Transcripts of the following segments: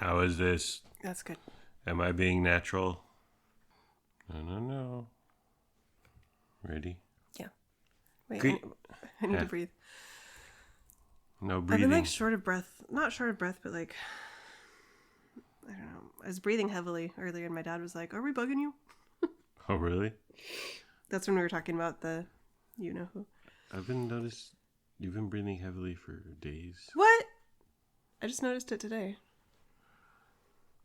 How is this? That's good. Am I being natural? No. Ready? Yeah. Wait, Greet- I need to breathe. No I've breathing. been like short of breath. Not short of breath, but like, I don't know. I was breathing heavily earlier and my dad was like, "Are we bugging you?" Oh, really? That's when we were talking about the you-know-who. I've been noticed you've been breathing heavily for days. What? I just noticed it today.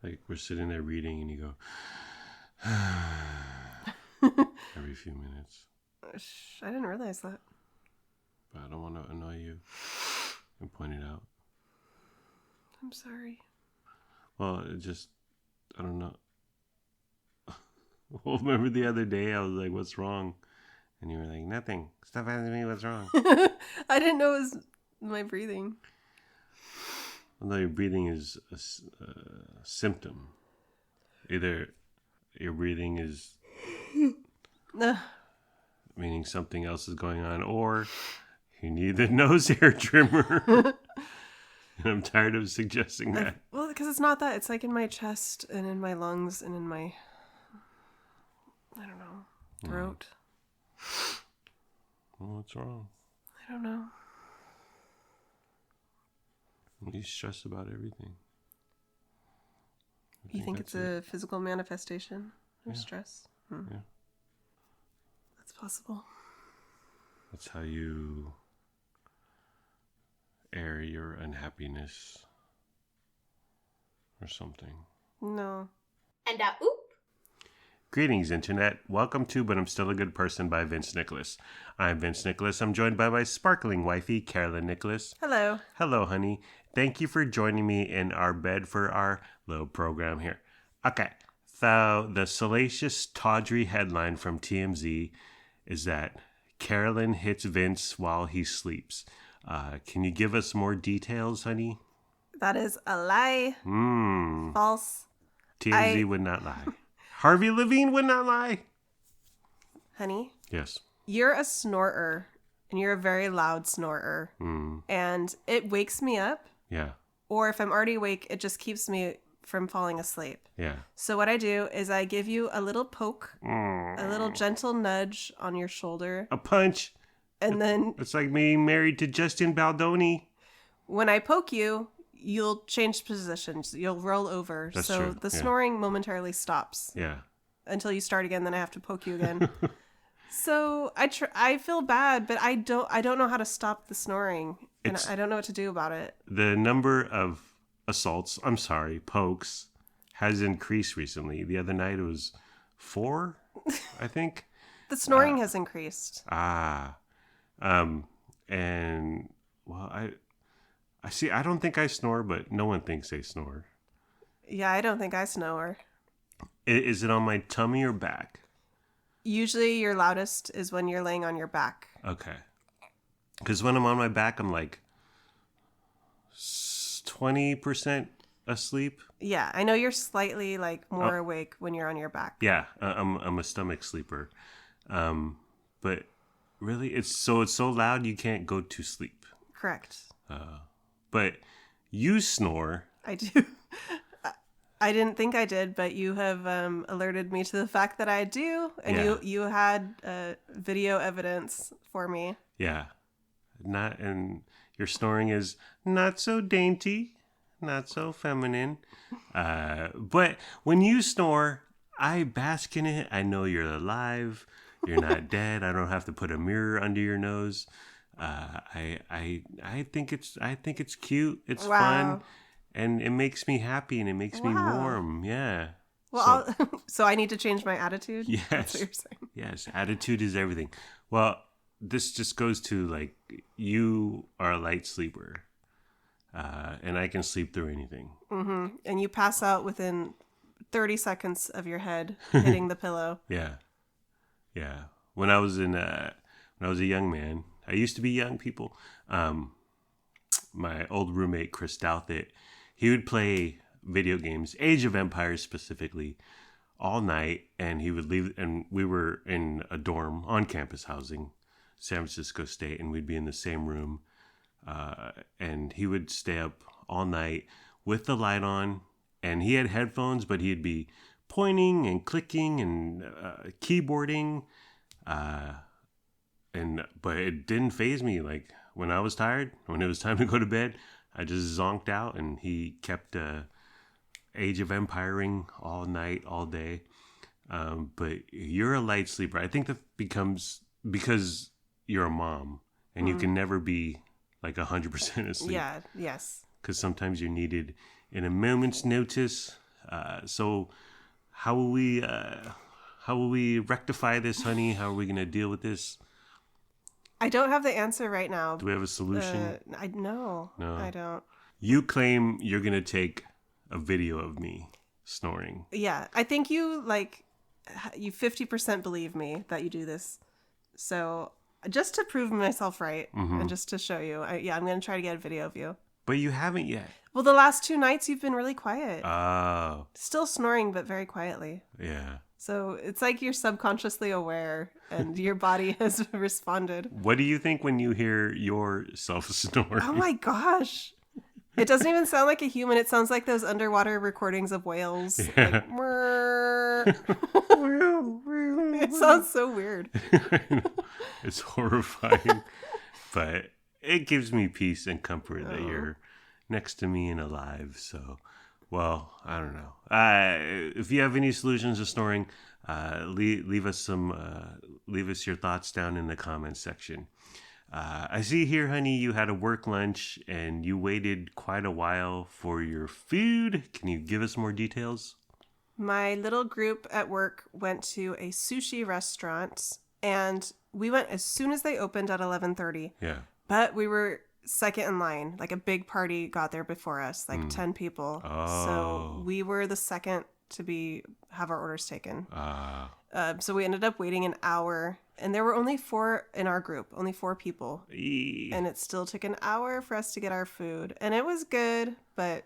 Like we're sitting there reading and you go every few minutes. I didn't realize that. But I don't want to annoy you and point it out. I'm sorry. Well, I don't know. Well, remember the other day I was like, "What's wrong?" And you were like, "Nothing. Stop asking me what's wrong." I didn't know it was my breathing. Although your breathing is a symptom. Either your breathing is meaning something else is going on, or you need the nose hair trimmer. And I'm tired of suggesting that. Well, because it's not that. It's like in my chest and in my lungs and in my, I don't know, throat. Well, what's wrong? I don't know. You stress about everything. You think it's a physical manifestation of stress? Yeah. That's possible. That's how you air your unhappiness or something. No. And oop. Greetings, Internet. Welcome to But I'm Still a Good Person by Vince Nicholas. I'm Vince Nicholas. I'm joined by my sparkling wifey, Carolyn Nicholas. Hello. Hello, honey. Thank you for joining me in our bed for our little program here. Okay, so the salacious, tawdry headline from TMZ is that Carolyn hits Vince while he sleeps. Can you give us more details, honey? That is a lie. False. TMZ would not lie. Harvey Levine would not lie. Honey, Yes. you're a snorer, and you're a very loud snorer. And it wakes me up, Yeah. or if I'm already awake, it just keeps me from falling asleep. Yeah. So what I do is I give you a little poke, a little gentle nudge on your shoulder, A punch. and then It's like being married to Justin Baldoni. when I poke you, you'll change positions. You'll roll over. That's so true, the yeah. snoring momentarily stops Yeah. until you start again. Then I have to poke you again. So I feel bad, but I don't know how to stop the snoring, and I don't know what to do about it. The number of assaults, pokes, has increased recently. The other night it was 4, I think. The snoring has increased. And well, I see. I don't think I snore, but no one thinks they snore. Yeah, I don't think I snore. Is it on my tummy or back? Usually your loudest is when you're laying on your back. Okay. Because when I'm on my back, I'm like 20% asleep. Yeah, I know you're slightly like more awake when you're on your back. Yeah, I'm a stomach sleeper. But really, it's so loud you can't go to sleep. Correct. But you snore. I do. I didn't think I did, but you have alerted me to the fact that I do, and Yeah. you had video evidence for me. Yeah. And your snoring is not so dainty, not so feminine. But when you snore, I bask in it. I know you're alive. You're not dead. I don't have to put a mirror under your nose. I think it's cute. It's fun, and it makes me happy and it makes me warm. Yeah. Well, so I need to change my attitude? Yes. That's what you're saying. Yes, attitude is everything. Well, this just goes to like you are a light sleeper, and I can sleep through anything. Mm-hmm. And you pass out within 30 seconds of your head hitting the pillow. Yeah, yeah. When I was a young man, I used to be young, people. My old roommate Chris Douthit, he would play video games, Age of Empires specifically, all night, and he would leave. And we were in a dorm on campus housing, San Francisco State, and we'd be in the same room. And he would stay up all night with the light on and he had headphones, but he'd be pointing and clicking and keyboarding, but it didn't faze me. Like when I was tired, when it was time to go to bed, I just zonked out, and he kept Age of Empiring all night, all day. But you're a light sleeper. I think that becomes because you're a mom, and you can never be like 100% asleep. Yeah. Yes. Because sometimes you're needed in a moment's notice. So how will we rectify this, honey? How are we gonna deal with this? I don't have the answer right now. Do we have a solution? No, I don't. You claim you're gonna take a video of me snoring. Yeah, I think you 50% believe me that you do this. So just to prove myself right, and just to show you, I'm gonna try to get a video of you. But you haven't yet. Well, the last 2 nights you've been really quiet. Oh. Still snoring, but very quietly. Yeah. So it's like you're subconsciously aware, and your body has responded. What do you think when you hear yourself snore? Oh my gosh. It doesn't even sound like a human. It sounds like those underwater recordings of whales. Yeah. Like, it sounds so weird. It's horrifying. But it gives me peace and comfort that you're next to me and alive. So, well, I don't know. If you have any solutions to snoring, leave us your thoughts down in the comments section. I see here, honey, you had a work lunch and you waited quite a while for your food. Can you give us more details? My little group at work went to a sushi restaurant, and we went as soon as they opened at 11:30. Yeah. But we were second in line. Like a big party got there before us, like 10 people. Oh. So we were the second to have our orders taken. So we ended up waiting an hour, and there were only 4 in our group, only 4 people. And it still took an hour for us to get our food. And it was good, but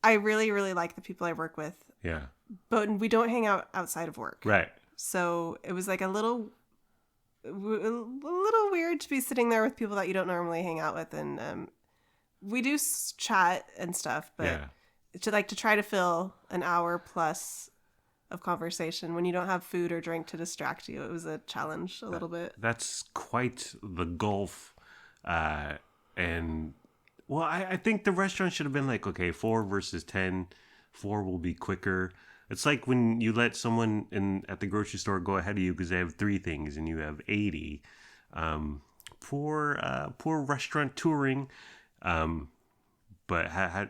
I really, really like the people I work with. Yeah. But we don't hang out outside of work. Right. So it was like a little weird to be sitting there with people that you don't normally hang out with. And we do chat and stuff, but to try to fill an hour plus of conversation when you don't have food or drink to distract you, it was a challenge a little bit. That's quite the gulf. And well, I think the restaurant should have been like, okay, 4 versus 10. 4 will be quicker. It's like when you let someone at the grocery store go ahead of you because they have 3 things and you have 80. Poor restaurant touring. But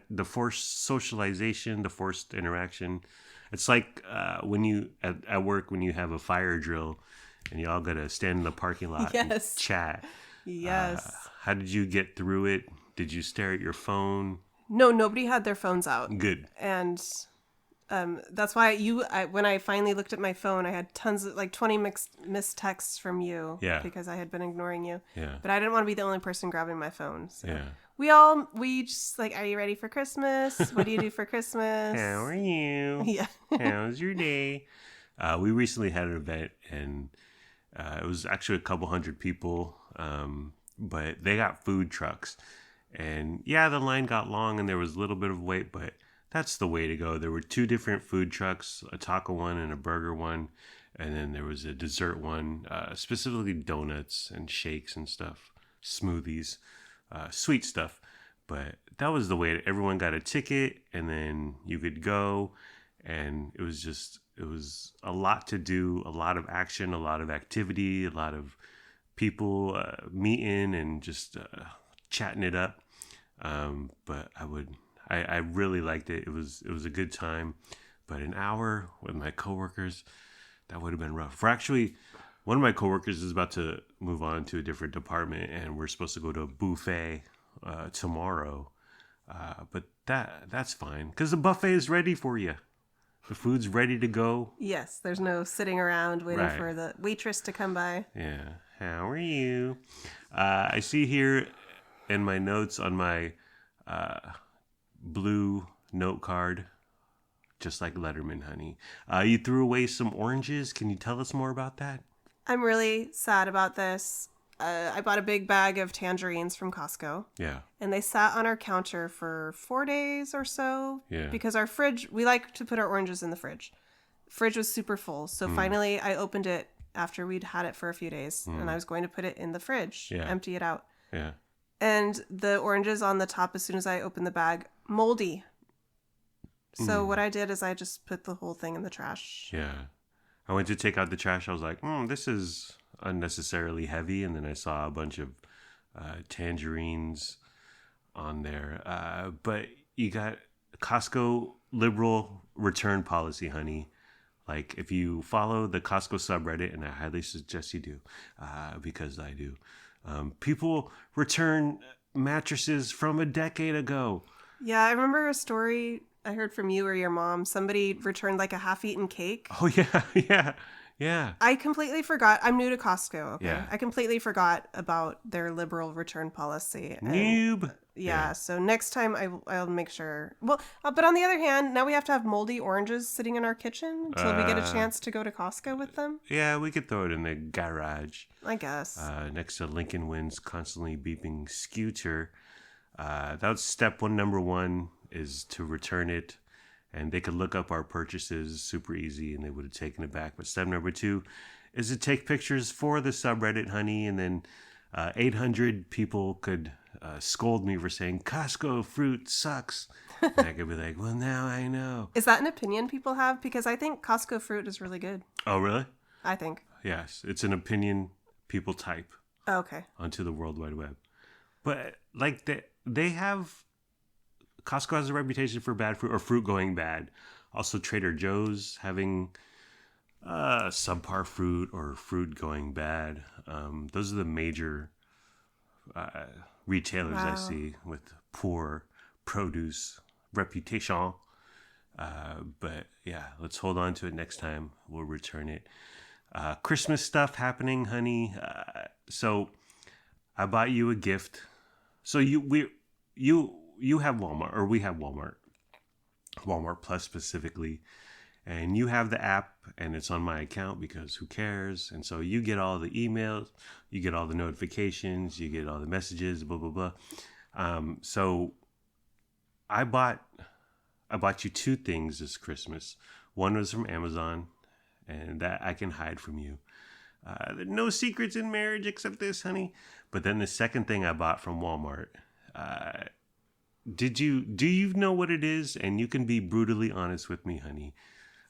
the forced socialization, the forced interaction. It's like when you at work when you have a fire drill and you all gotta stand in the parking lot and chat. Yes. How did you get through it? Did you stare at your phone? No, nobody had their phones out. Good. And that's why when I finally looked at my phone, I had tons of 20 missed texts from you. Yeah. Because I had been ignoring you. Yeah. But I didn't want to be the only person grabbing my phone. So. Yeah. We just are you ready for Christmas? What do you do for Christmas? How are you? Yeah. How's your day? We recently had an event, and it was actually a couple hundred people, but they got food trucks. And yeah, the line got long and there was a little bit of wait, but that's the way to go. There were 2 different food trucks, a taco one and a burger one. And then there was a dessert one, specifically donuts and shakes and stuff, smoothies, sweet stuff. But that was the way. Everyone got a ticket and then you could go. And it was a lot to do, a lot of action, a lot of activity, a lot of people meeting and just chatting it up. But I really liked it. It was a good time, but an hour with my coworkers, that would have been rough. For actually, one of my coworkers is about to move on to a different department, and we're supposed to go to a buffet tomorrow. But that's fine because the buffet is ready for you. The food's ready to go. Yes, there's no sitting around waiting for the waitress to come by. Yeah. How are you? I see here in my notes on my blue note card, just like Letterman, honey. You threw away some oranges. Can you tell us more about that? I'm really sad about this. I bought a big bag of tangerines from Costco. Yeah. And they sat on our counter for 4 days or so. Yeah. Because our fridge, we like to put our oranges in the fridge. Fridge was super full. So finally I opened it after we'd had it for a few days. And I was going to put it in the fridge, empty it out. Yeah. And the oranges on the top, as soon as I opened the bag, moldy. So what I did is I just put the whole thing in the trash. Yeah. I went to take out the trash. I was like, this is unnecessarily heavy. And then I saw a bunch of tangerines on there. But you got Costco liberal return policy, honey. Like, if you follow the Costco subreddit, and I highly suggest you do, because I do, people return mattresses from a decade ago. Yeah, I remember a story I heard from you or your mom. Somebody returned like a half-eaten cake. Oh, yeah. I completely forgot. I'm new to Costco. Okay? Yeah. I completely forgot about their liberal return policy. Noob. Yeah, so next time I'll make sure. Well, but on the other hand, now we have to have moldy oranges sitting in our kitchen until we get a chance to go to Costco with them. Yeah, we could throw it in the garage. I guess. Next to Lincoln Wynn's constantly beeping scooter. That was step one. Number one is to return it. And they could look up our purchases super easy and they would have taken it back. But step number two is to take pictures for the subreddit, honey. And then 800 people could scold me for saying Costco fruit sucks. And I could be like, well, now I know. Is that an opinion people have? Because I think Costco fruit is really good. Oh, really? I think. Yes. It's an opinion people type okay. onto the World Wide Web. But like they have... Costco has a reputation for bad fruit or fruit going bad. Also, Trader Joe's having subpar fruit or fruit going bad. Those are the major retailers I see with poor produce reputation. But yeah, let's hold on to it next time. We'll return it. Christmas stuff happening, honey. So I bought you a gift. So you have Walmart, or we have Walmart Plus specifically, and you have the app and it's on my account because who cares? And so you get all the emails, you get all the notifications, you get all the messages, blah, blah, blah. So I bought you two things this Christmas. One was from Amazon, and that I can hide from you. No secrets in marriage except this, honey. But then the second thing I bought from Walmart, do you know what it is? And you can be brutally honest with me, honey.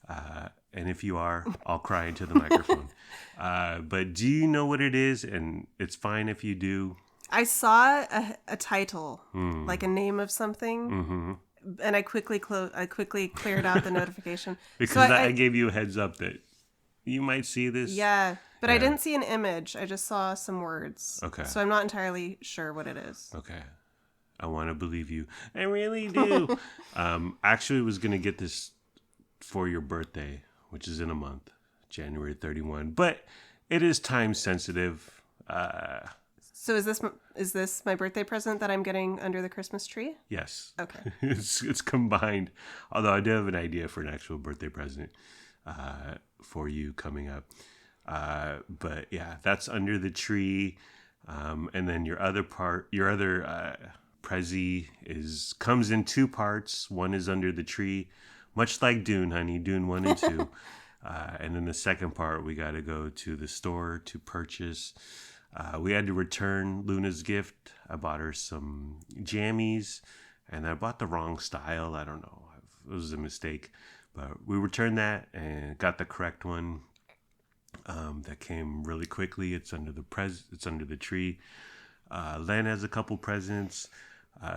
And if you are, I'll cry into the microphone. But do you know what it is? And it's fine if you do. I saw a title, like a name of something, and I quickly cleared out the notification because so I gave you a heads up that you might see this. Yeah, but I didn't see an image. I just saw some words. Okay. So I'm not entirely sure what it is. Okay. I want to believe you. I really do. Actually was going to get this for your birthday, which is in a month, January 31. But it is time sensitive. So is this my birthday present that I'm getting under the Christmas tree? Yes. Okay. It's combined. Although I do have an idea for an actual birthday present for you coming up. But yeah, that's under the tree. And then your other Prezi comes in two parts. One is under the tree, much like Dune, honey, Dune 1 and 2. And then the second part, we got to go to the store to purchase. We had to return Luna's gift. I bought her some jammies, and I bought the wrong style. I don't know. It was a mistake. But we returned that and got the correct one. That came really quickly. It's under the tree. Len has a couple presents.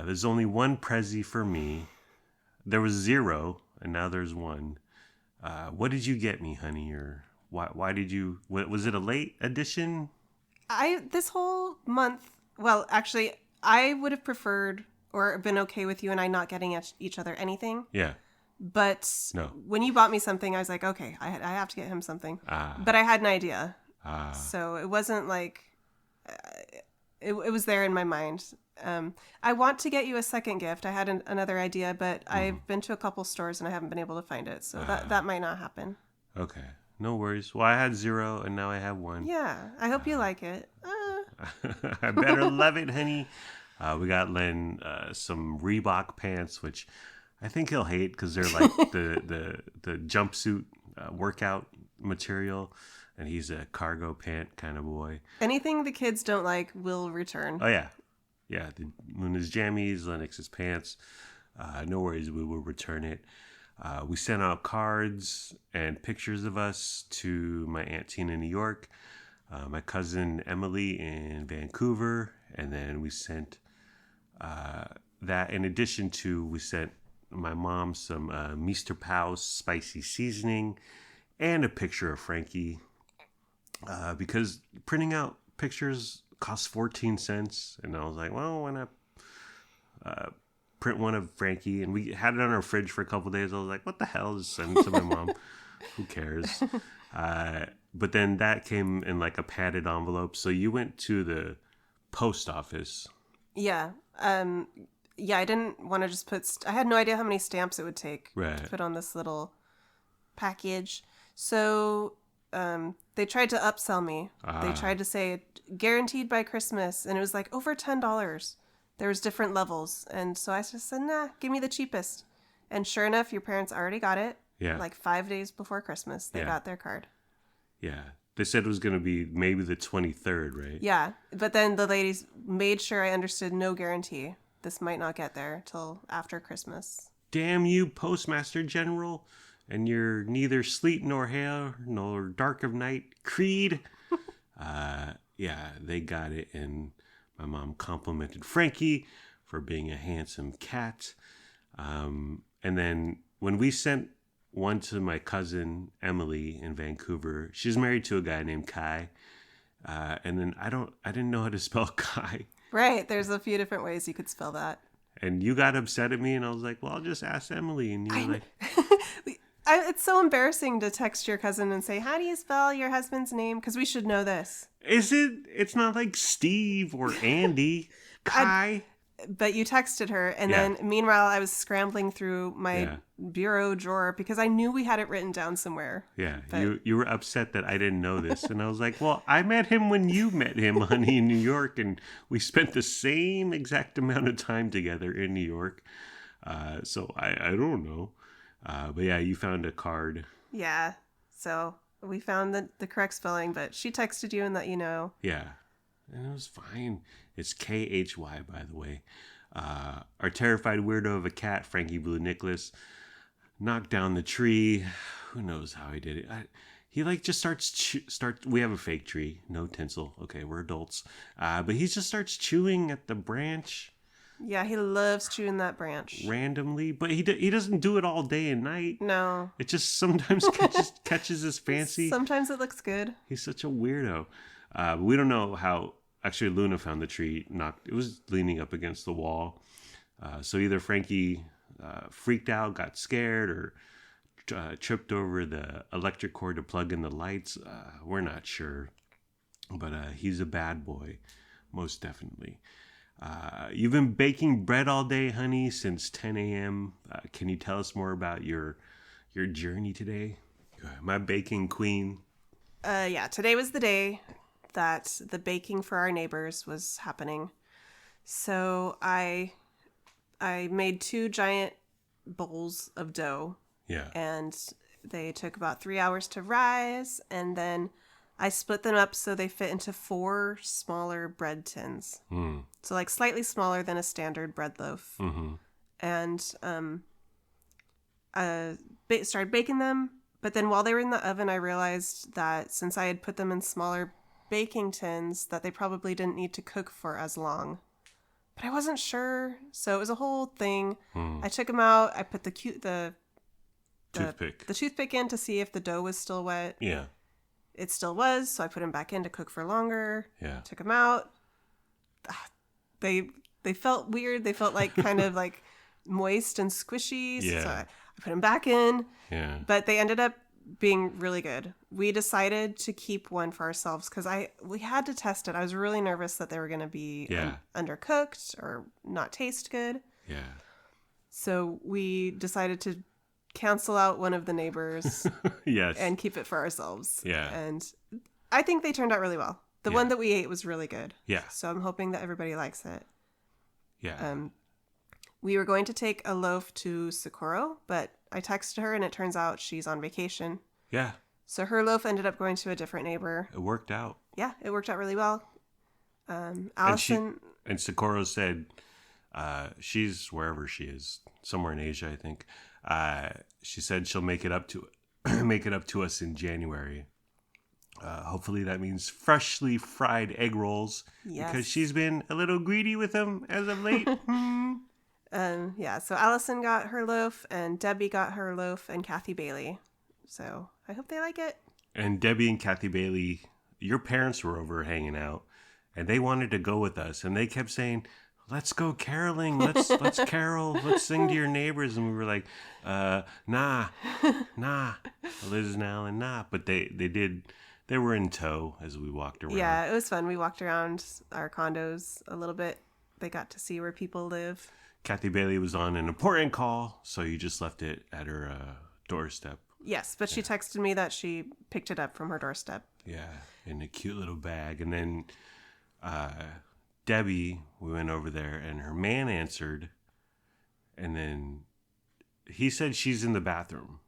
There's only one Prezi for me. There was 0, and now there's 1. What did you get me, honey? Or why did you? Was it a late edition? This whole month. Well, actually, I would have preferred or been okay with you and I not getting each other anything. Yeah. But no. When you bought me something, I was like, okay, I have to get him something. But I had an idea. So it wasn't like it was there in my mind. I want to get you a second gift. I had another idea, but I've been to a couple stores and I haven't been able to find it. So that might not happen. Okay. No worries. Well, I had 0 and now I have 1. Yeah. I hope you like it. I better love it, honey. We got Len some Reebok pants, which I think he'll hate because they're like the jumpsuit workout material, and he's a cargo pant kind of boy. Anything the kids don't like will return. Oh yeah, yeah. Luna's jammies, Lennox's pants. No worries, we will return it. We sent out cards and pictures of us to my Aunt Tina in New York, my cousin Emily in Vancouver, and then we sent that in addition to, we sent my mom some Mr. Pow's spicy seasoning and a picture of Frankie because printing out pictures costs 14 cents. And I was like, well, why not print one of Frankie? And we had it on our fridge for a couple of days. I was like, what the hell? Just send it to my mom. Who cares? But then that came in like a padded envelope. So you went to the post office. Yeah. Yeah, I didn't want to just put... I had no idea how many stamps it would take to put on this little package. So they tried to upsell me. They tried to say, guaranteed by Christmas. And it was like over $10. There was different levels. And so I just said, nah, give me the cheapest. And sure enough, your parents already got it. Yeah. Like 5 days before Christmas, they got their card. Yeah. They said it was going to be maybe the 23rd, right? Yeah. But then the ladies made sure I understood no guarantee. This might not get there till after Christmas. Damn you, Postmaster General. And you're neither sleet nor hail nor dark of night. Creed. Yeah, they got it. And my mom complimented Frankie for being a handsome cat. And then when we sent one to my cousin Emily in Vancouver, she's married to a guy named Kai. And then I didn't know how to spell Kai. Right. There's a few different ways you could spell that. And you got upset at me, and I was like, well, I'll just ask Emily. And you were like... It's so embarrassing to text your cousin and say, how do you spell your husband's name? Because we should know this. Is it? It's not like Steve or Andy. Kai. But you texted her, and then meanwhile, I was scrambling through my bureau drawer because I knew we had it written down somewhere. Yeah, but... you were upset that I didn't know this. And I was like, well, I met him when you met him, honey, in New York, and we spent the same exact amount of time together in New York. So I don't know. But yeah, you found a card. Yeah, so we found the correct spelling, but she texted you and let you know. Yeah, and it was fine. It's Khy, by the way. Our terrified weirdo of a cat, Frankie Blue Nicholas, knocked down the tree. Who knows how he did it? He like just starts. We have a fake tree, no tinsel. Okay, we're adults. But he just starts chewing at the branch. Yeah, he loves chewing that branch randomly, but he doesn't do it all day and night. No, it just sometimes catches his fancy. Sometimes it looks good. He's such a weirdo. We don't know how. Actually, Luna found the tree knocked. It was leaning up against the wall. So either Frankie freaked out, got scared, or tripped over the electric cord to plug in the lights. We're not sure, but he's a bad boy, most definitely. You've been baking bread all day, honey, since 10 a.m. Can you tell us more about your journey today? My baking queen. Yeah, today was the day that the baking for our neighbors was happening. So I made 2 giant bowls of dough. Yeah. And they took about 3 hours to rise, and then I split them up so they fit into 4 smaller bread tins. So like slightly smaller than a standard bread loaf. Mm-hmm. And started baking them. But then while they were in the oven, I realized that since I had put them in smaller baking tins, that they probably didn't need to cook for as long. But I wasn't sure. So it was a whole thing. I took them out. I put the toothpick in to see if the dough was still wet. Yeah. It still was, so I put them back in to cook for longer. Yeah. Took them out. They felt weird. They felt like kind of like moist and squishy. Yeah. So I put them back in. Yeah. But they ended up being really good. We decided to keep one for ourselves because we had to test it. I was really nervous that they were going to be undercooked or not taste good. Yeah. So we decided to cancel out one of the neighbors yes, and keep it for ourselves. Yeah. And I think they turned out really well. The one that we ate was really good. Yeah. So I'm hoping that everybody likes it. Yeah. We were going to take a loaf to Socorro, but I texted her and it turns out she's on vacation. Yeah. So her loaf ended up going to a different neighbor. It worked out. Yeah, it worked out really well. Allison... And Socorro said she's wherever she is, somewhere in Asia, I think. She said she'll make it up to us in January. Hopefully that means freshly fried egg rolls. Yes. Because she's been a little greedy with them as of late. So Allison got her loaf, and Debbie got her loaf, and Kathy Bailey. So I hope they like it. And Debbie and Kathy Bailey, your parents were over hanging out, and they wanted to go with us, and they kept saying, "Let's go caroling. Let's carol. Let's sing to your neighbors." And we were like, nah. Liz and Alan, nah. But they did. They were in tow as we walked around. Yeah, it was fun. We walked around our condos a little bit. They got to see where people live. Kathy Bailey was on an important call, so you just left it at her doorstep. Yes, but she texted me that she picked it up from her doorstep. Yeah, in a cute little bag. And then Debbie, we went over there, and her man answered, and then he said she's in the bathroom.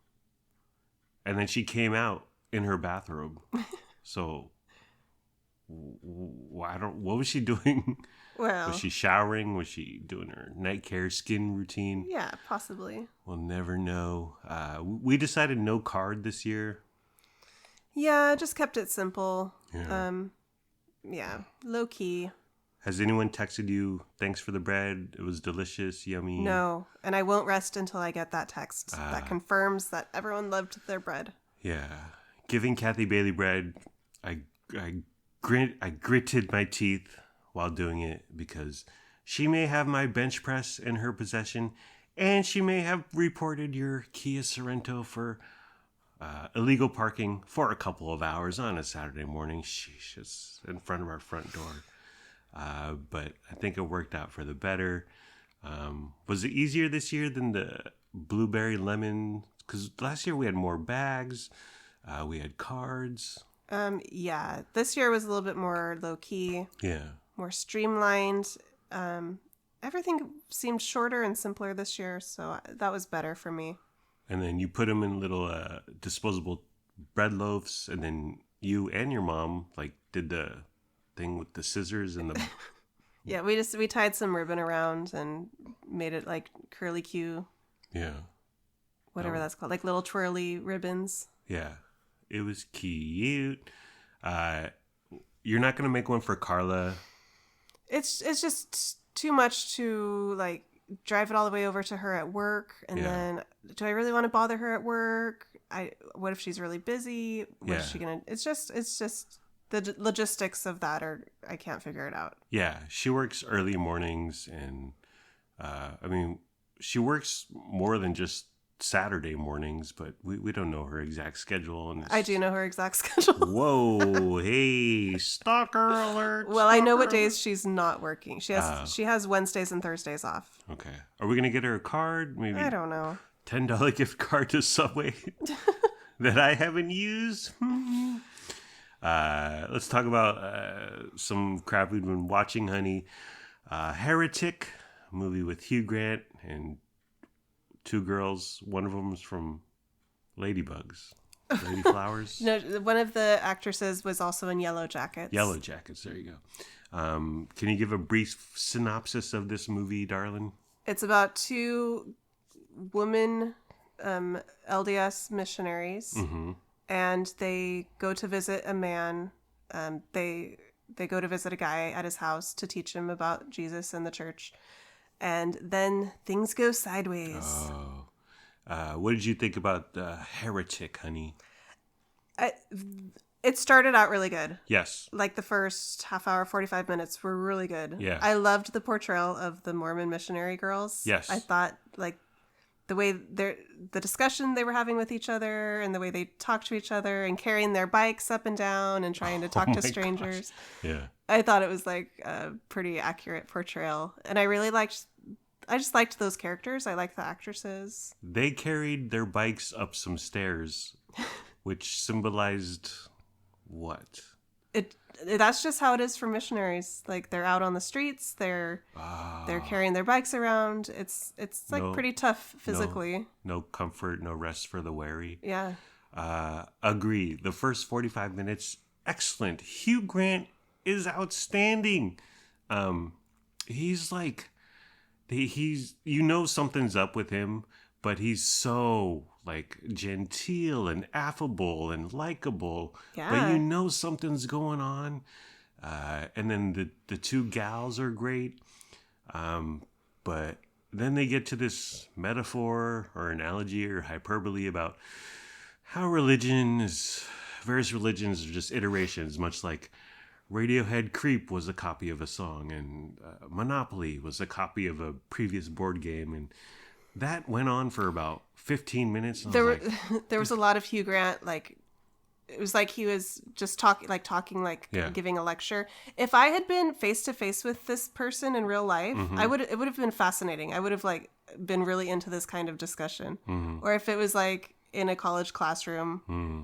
And then she came out in her bathrobe. So, what was she doing? Well, was she showering? Was she doing her night care skin routine? Yeah, possibly. We'll never know. We decided no card this year. Yeah, just kept it simple. Yeah. Low key. Has anyone texted you, "Thanks for the bread. It was delicious, yummy"? No, and I won't rest until I get that text that confirms that everyone loved their bread. Yeah. Giving Kathy Bailey bread, I gritted my teeth while doing it because she may have my bench press in her possession, and she may have reported your Kia Sorento for illegal parking for a couple of hours on a Saturday morning. Sheesh, it's in front of our front door. But I think it worked out for the better. Was it easier this year than the blueberry lemon? Because last year we had more bags. We had cards. Yeah, this year was a little bit more low key. Yeah. More streamlined. Everything seemed shorter and simpler this year, so that was better for me. And then you put them in little disposable bread loaves, and then you and your mom did the thing with the scissors and the Yeah, we tied some ribbon around and made it like curly Q. Yeah. Whatever that's called, like little twirly ribbons. Yeah. It was cute. You're not gonna make one for Carla. It's just too much to like drive it all the way over to her at work, and then do I really want to bother her at work? What if she's really busy? What is she gonna? It's just the logistics of that I can't figure it out. Yeah, she works early mornings, and she works more than just Saturday mornings, but we don't know her exact schedule. And I do know her exact schedule. Whoa, hey, stalker alert. Well, I know what days she's not working. She has Wednesdays and Thursdays off. Okay. Are we going to get her a card? Maybe I don't know. $10 gift card to Subway that I haven't used? Let's talk about some crap we've been watching, honey. Heretic, a movie with Hugh Grant and two girls. One of them is from Ladybugs. Lady Flowers. No, one of the actresses was also in Yellow Jackets. Yellow Jackets, there you go. Can you give a brief synopsis of this movie, darling? It's about two women LDS missionaries, and they go to visit a man. They go to visit a guy at his house to teach him about Jesus and the church. And then things go sideways. Oh. What did you think about Heretic, honey? It started out really good. Yes. Like the first half hour, 45 minutes were really good. Yeah. I loved the portrayal of the Mormon missionary girls. Yes. I thought like the way the discussion they were having with each other and the way they talked to each other and carrying their bikes up and down and trying to talk to strangers. Gosh. Yeah. I thought it was like a pretty accurate portrayal. And I just liked those characters. I liked the actresses. They carried their bikes up some stairs, which symbolized what? That's just how it is for missionaries. Like they're out on the streets, they're carrying their bikes around. It's like pretty tough physically. No comfort, no rest for the weary. Yeah. Agree. The first 45 minutes, excellent. Hugh Grant is outstanding. He's like, he's something's up with him, but he's so like genteel and affable and likable. Yeah. But something's going on. And then the two gals are great. But then they get to this metaphor or analogy or hyperbole about how various religions are just iterations, much like Radiohead Creep was a copy of a song, and Monopoly was a copy of a previous board game, and that went on for about 15 minutes. And there was a lot of Hugh Grant, like, it was like he was just talking, giving a lecture. If I had been face to face with this person in real life, mm-hmm. it would have been fascinating. I would have like been really into this kind of discussion. Mm-hmm. Or if it was like in a college classroom. Mm-hmm.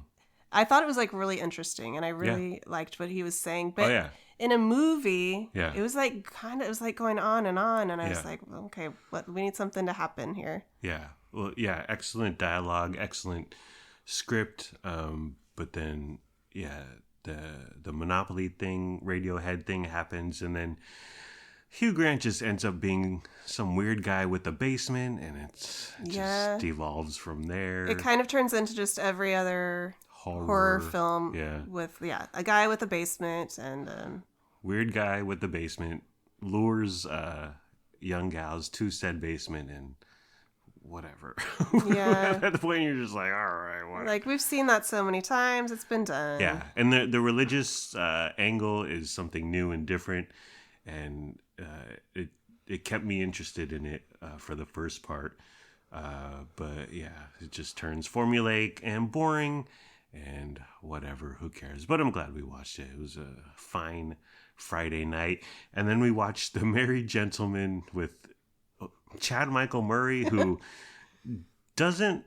I thought it was like really interesting, and I really liked what he was saying. But in a movie, it was like going on, and I was like, well, okay, we need something to happen here. Yeah. Well, yeah, excellent dialogue, excellent script. But then, the Monopoly thing, Radiohead thing happens, and then Hugh Grant just ends up being some weird guy with a basement, and it just devolves from there. It kind of turns into just every other horror film with a guy with a basement and weird guy with the basement lures young gals to said basement and whatever. Yeah. At the point you're just like, all right, what? Like we've seen that so many times, it's been done. Yeah, and the religious angle is something new and different, and it kept me interested in it for the first part. But yeah, it just turns formulaic and boring. And whatever, who cares? But I'm glad we watched it. It was a fine Friday night. And then we watched The Merry Gentleman with Chad Michael Murray, who doesn't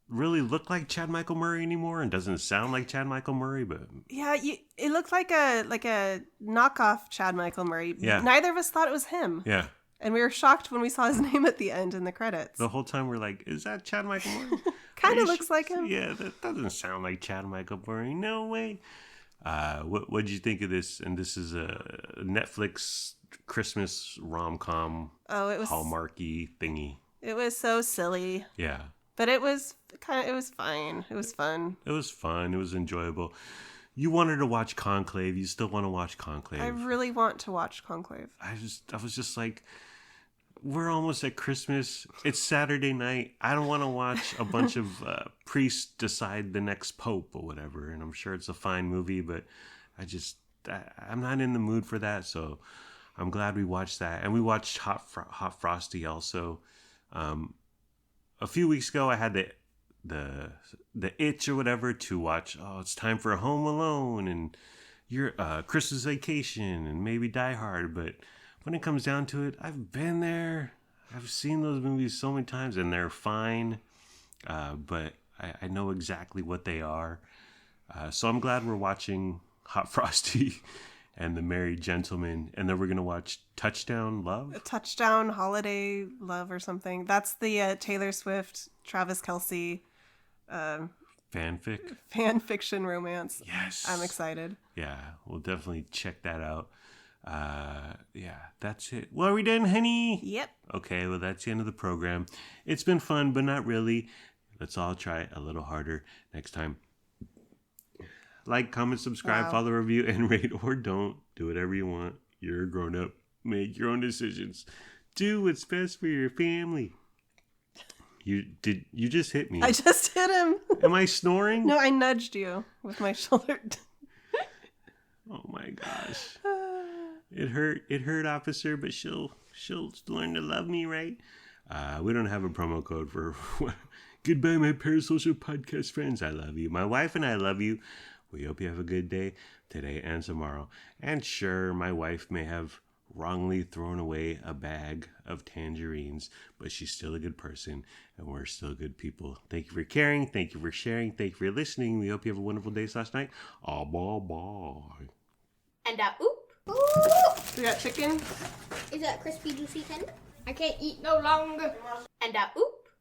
really look like Chad Michael Murray anymore and doesn't sound like Chad Michael Murray. But yeah, it looked like a knockoff Chad Michael Murray. Yeah. Neither of us thought it was him. Yeah. And we were shocked when we saw his name at the end in the credits. The whole time we're like, is that Chad Michael Murray? Kind of looks like him. Yeah, that doesn't sound like Chad Michael Murray. No way. What'd you think of this? And this is a Netflix Christmas rom-com Hallmarky thingy. It was so silly. Yeah. But it was fine. It was fun. It was fun. It was enjoyable. You wanted to watch Conclave. You still want to watch Conclave. I really want to watch Conclave. I was just like, we're almost at Christmas. It's Saturday night. I don't want to watch a bunch of priests decide the next pope or whatever. And I'm sure it's a fine movie, but I'm not in the mood for that. So I'm glad we watched that. And we watched Hot Frosty also. A few weeks ago, I had the itch or whatever to watch. Oh, it's time for Home Alone and your Christmas Vacation and maybe Die Hard. But when it comes down to it, I've been there. I've seen those movies so many times, and they're fine. But I know exactly what they are. So I'm glad we're watching Hot Frosty and The Merry Gentleman, and then we're gonna watch Touchdown Love. Touchdown Holiday Love or something. That's the Taylor Swift, Travis Kelce fan fiction romance. Yes, I'm excited. Yeah, we'll definitely check that out. Yeah, that's it. Well, are we done, honey? Yep. Okay, well, that's the end of the program. It's been fun, but not really. Let's all try a little harder next time. Like, comment, subscribe, follow, review, and rate, or don't. Do whatever you want. You're a grown-up. Make your own decisions. Do what's best for your family. You just hit me. I just hit him. Am I snoring? No, I nudged you with my shoulder. Oh my gosh. It hurt, officer, but she'll learn to love me, right? We don't have a promo code for goodbye, my parasocial podcast friends. I love you. My wife and I love you. We hope you have a good day today and tomorrow. And sure, my wife may have wrongly thrown away a bag of tangerines, but she's still a good person, and we're still good people. Thank you for caring. Thank you for sharing. Thank you for listening. We hope you have a wonderful day / night. Bye. And oop. We got chicken. Is that crispy, juicy tender? I can't eat no longer. And oop.